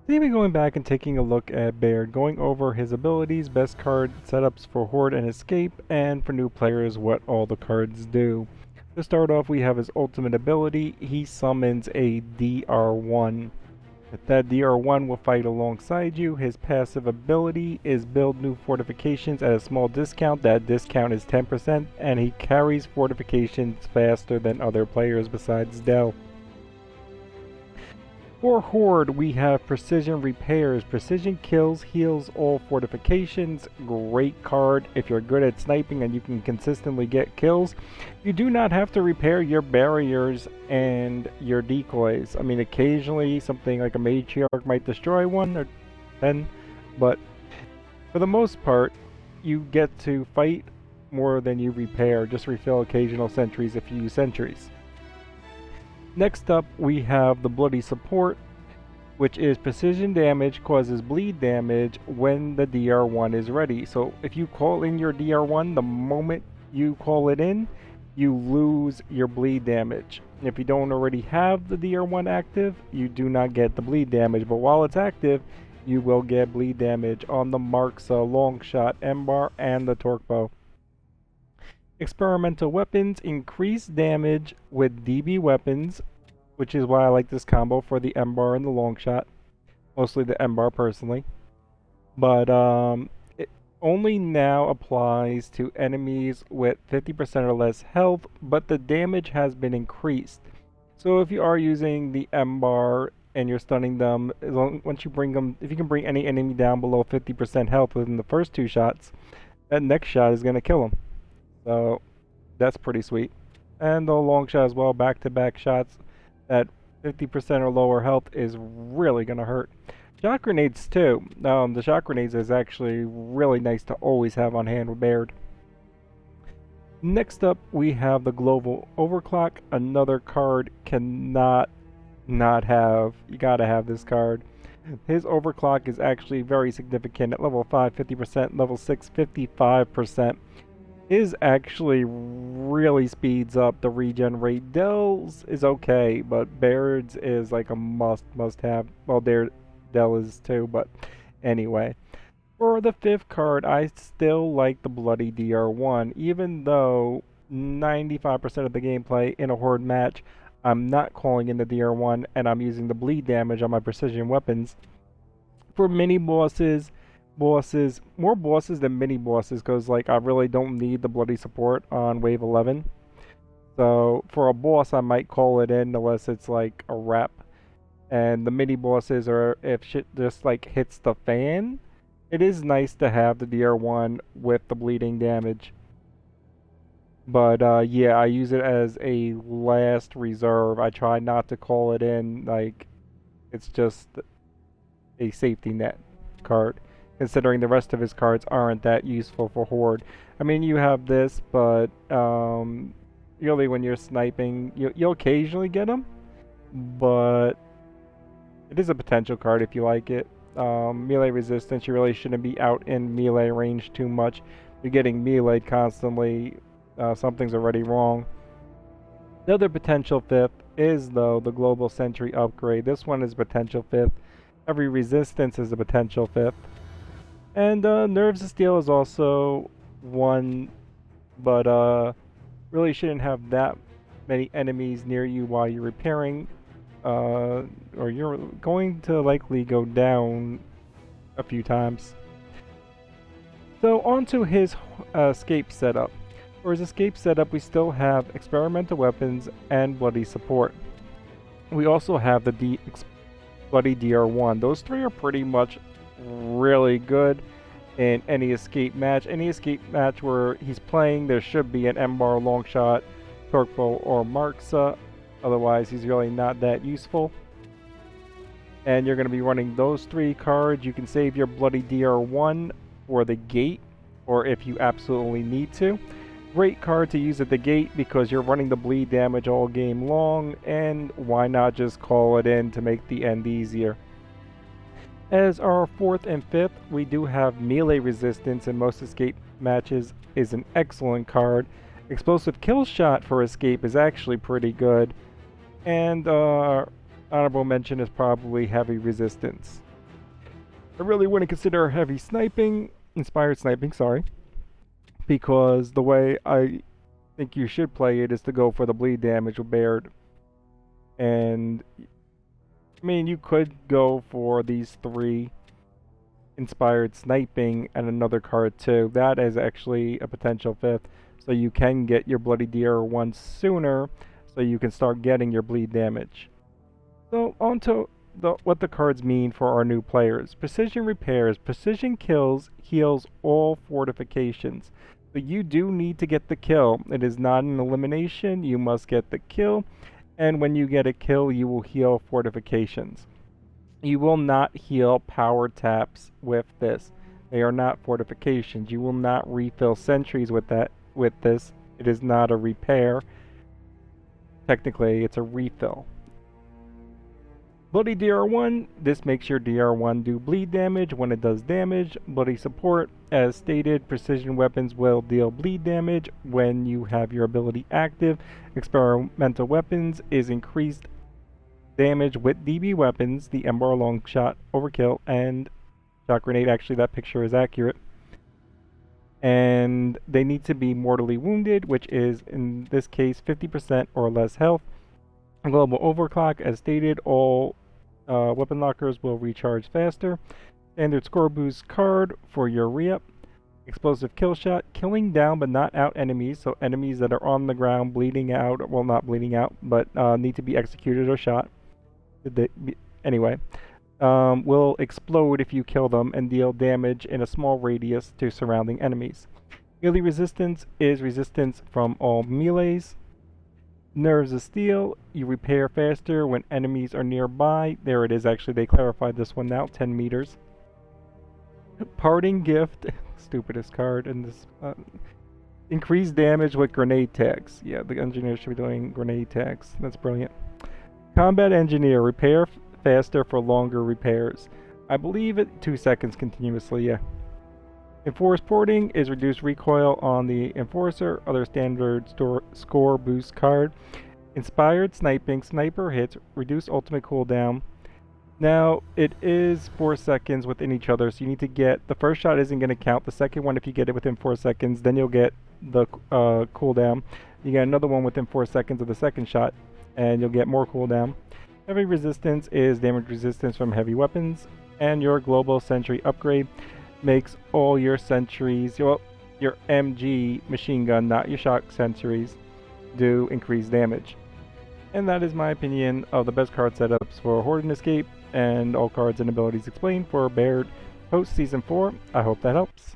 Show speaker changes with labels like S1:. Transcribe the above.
S1: Today we're going back and taking a look at Baird, going over his abilities, best card setups for Horde and Escape, and for new players what all the cards do. To start off, we have his ultimate ability. He summons a DR1. That DR1 will fight alongside you. His passive ability is build new fortifications at a small discount. That discount is 10%, and he carries fortifications faster than other players besides Dell. For Horde, we have Precision Repairs. Precision kills, heals all fortifications. Great card if you're good at sniping and you can consistently get kills. You do not have to repair your barriers and your decoys. I mean, occasionally something like a matriarch might destroy 1 or 10, but for the most part, you get to fight more than you repair. Just refill occasional sentries if you use sentries. Next up, we have the Bloody Support, which is precision damage causes bleed damage when the DR1 is ready. So if you call in your DR1, the moment you call it in, you lose your bleed damage. If you don't already have the DR1 active, you do not get the bleed damage, but while it's active, you will get bleed damage on the Marksa, Longshot, M-Bar, and the Torque Bow. Experimental weapons increase damage with DB weapons, which is why I like this combo for the M-Bar and the Longshot. Mostly the M-Bar personally. But it only now applies to enemies with 50% or less health, but the damage has been increased. So if you are using the M-Bar and you're stunning them, once you bring them, if you can bring any enemy down below 50% health within the first 2 shots, that next shot is going to kill them. So that's pretty sweet. And the long shot as well, back-to-back shots at 50% or lower health is really going to hurt. Shock grenades too. The shock grenades is actually really nice to always have on hand with Baird. Next up, we have the Global Overclock. Another card cannot not have. You gotta have this card. His overclock is actually very significant. At level 5, 50%, level 6, 55%. His actually really speeds up the regen rate. Dell's is okay, but Baird's is like a must have. Well, Dell is too, but anyway. For the 5th card, I still like the Bloody DR1, even though 95% of the gameplay in a Horde match, I'm not calling in the DR1 and I'm using the bleed damage on my precision weapons. For mini bosses, more bosses than mini bosses, because like I really don't need the Bloody Support on wave 11. So for a boss I might call it in unless it's like a rep. And the mini bosses are if shit just like hits the fan, it is nice to have the DR1 with the bleeding damage. But yeah, I use it as a last reserve. I try not to call it in, like it's just a safety net card, considering the rest of his cards aren't that useful for Horde. I mean, you have this, but really when you're sniping, you'll occasionally get them, but it is a potential card if you like it. Melee resistance, you really shouldn't be out in melee range too much. You're getting meleeed constantly, something's already wrong. The other potential 5th is, though, the Global Sentry upgrade. This one is potential 5th. Every resistance is a potential 5th. And Nerves of Steel is also one, but really shouldn't have that many enemies near you while you're repairing, or you're going to likely go down a few times. So onto his escape setup. For his escape setup, we still have experimental weapons and Bloody Support. We also have the Bloody DR1. Those 3 are pretty much really good in any escape match. Any escape match where he's playing, there should be an M-Bar, Longshot, Torque Bow, or Marksa. Otherwise, he's really not that useful. And you're going to be running those 3 cards. You can save your Bloody DR1 for the gate, or if you absolutely need to. Great card to use at the gate because you're running the bleed damage all game long, and why not just call it in to make the end easier. As our 4th and 5th, we do have melee resistance in most escape matches, is an excellent card. Explosive Kill Shot for escape is actually pretty good, and honorable mention is probably Heavy Resistance. I really wouldn't consider heavy sniping, inspired sniping, sorry, because the way I think you should play it is to go for the bleed damage with Baird. And I mean, you could go for these 3 inspired sniping and another card too. That is actually a potential 5th, so you can get your bloody DR1 sooner, so you can start getting your bleed damage. So on to what the cards mean for our new players. Precision repairs. Precision kills heals all fortifications. So you do need to get the kill. It is not an elimination. You must get the kill. And when you get a kill, you will heal fortifications. You will not heal power taps with this. They are not fortifications. You will not refill sentries with this. It is not a repair. Technically, it's a refill. Bloody DR1, this makes your DR1 do bleed damage when it does damage. Bloody support, as stated, precision weapons will deal bleed damage when you have your ability active. Experimental weapons is increased damage with DB weapons, the Ember long shot, overkill, and shot grenade. Actually, that picture is accurate. And they need to be mortally wounded, which is, in this case, 50% or less health. Global overclock, as stated, all weapon lockers will recharge faster. Standard score boost card for your re-up. Explosive kill shot, killing down but not out enemies, so enemies that are on the ground bleeding out, well, not bleeding out, but need to be executed or shot. Anyway, will explode if you kill them and deal damage in a small radius to surrounding enemies. Melee resistance is resistance from all melees. Nerves of steel, you repair faster when enemies are nearby. There it is, actually, they clarified this one now, 10 meters. Parting gift, stupidest card in this. Increased damage with grenade tags. Yeah, the engineer should be doing grenade tags. That's brilliant. Combat engineer, repair faster for longer repairs. I believe it 2 seconds continuously, yeah. Enforced porting is reduced recoil on the enforcer, other standard score boost card. Inspired sniping, sniper hits, reduced ultimate cooldown. Now, it is 4 seconds within each other, so you need to get, the first shot isn't going to count. The second one, if you get it within 4 seconds, then you'll get the cooldown. You get another one within 4 seconds of the second shot, and you'll get more cooldown. Heavy resistance is damage resistance from heavy weapons, and your global sentry upgrade makes all your sentries, well, your MG machine gun, not your shock sentries, do increased damage. And that is my opinion of the best card setups for Horde and Escape, and all cards and abilities explained for Baird post Season 4. I hope that helps.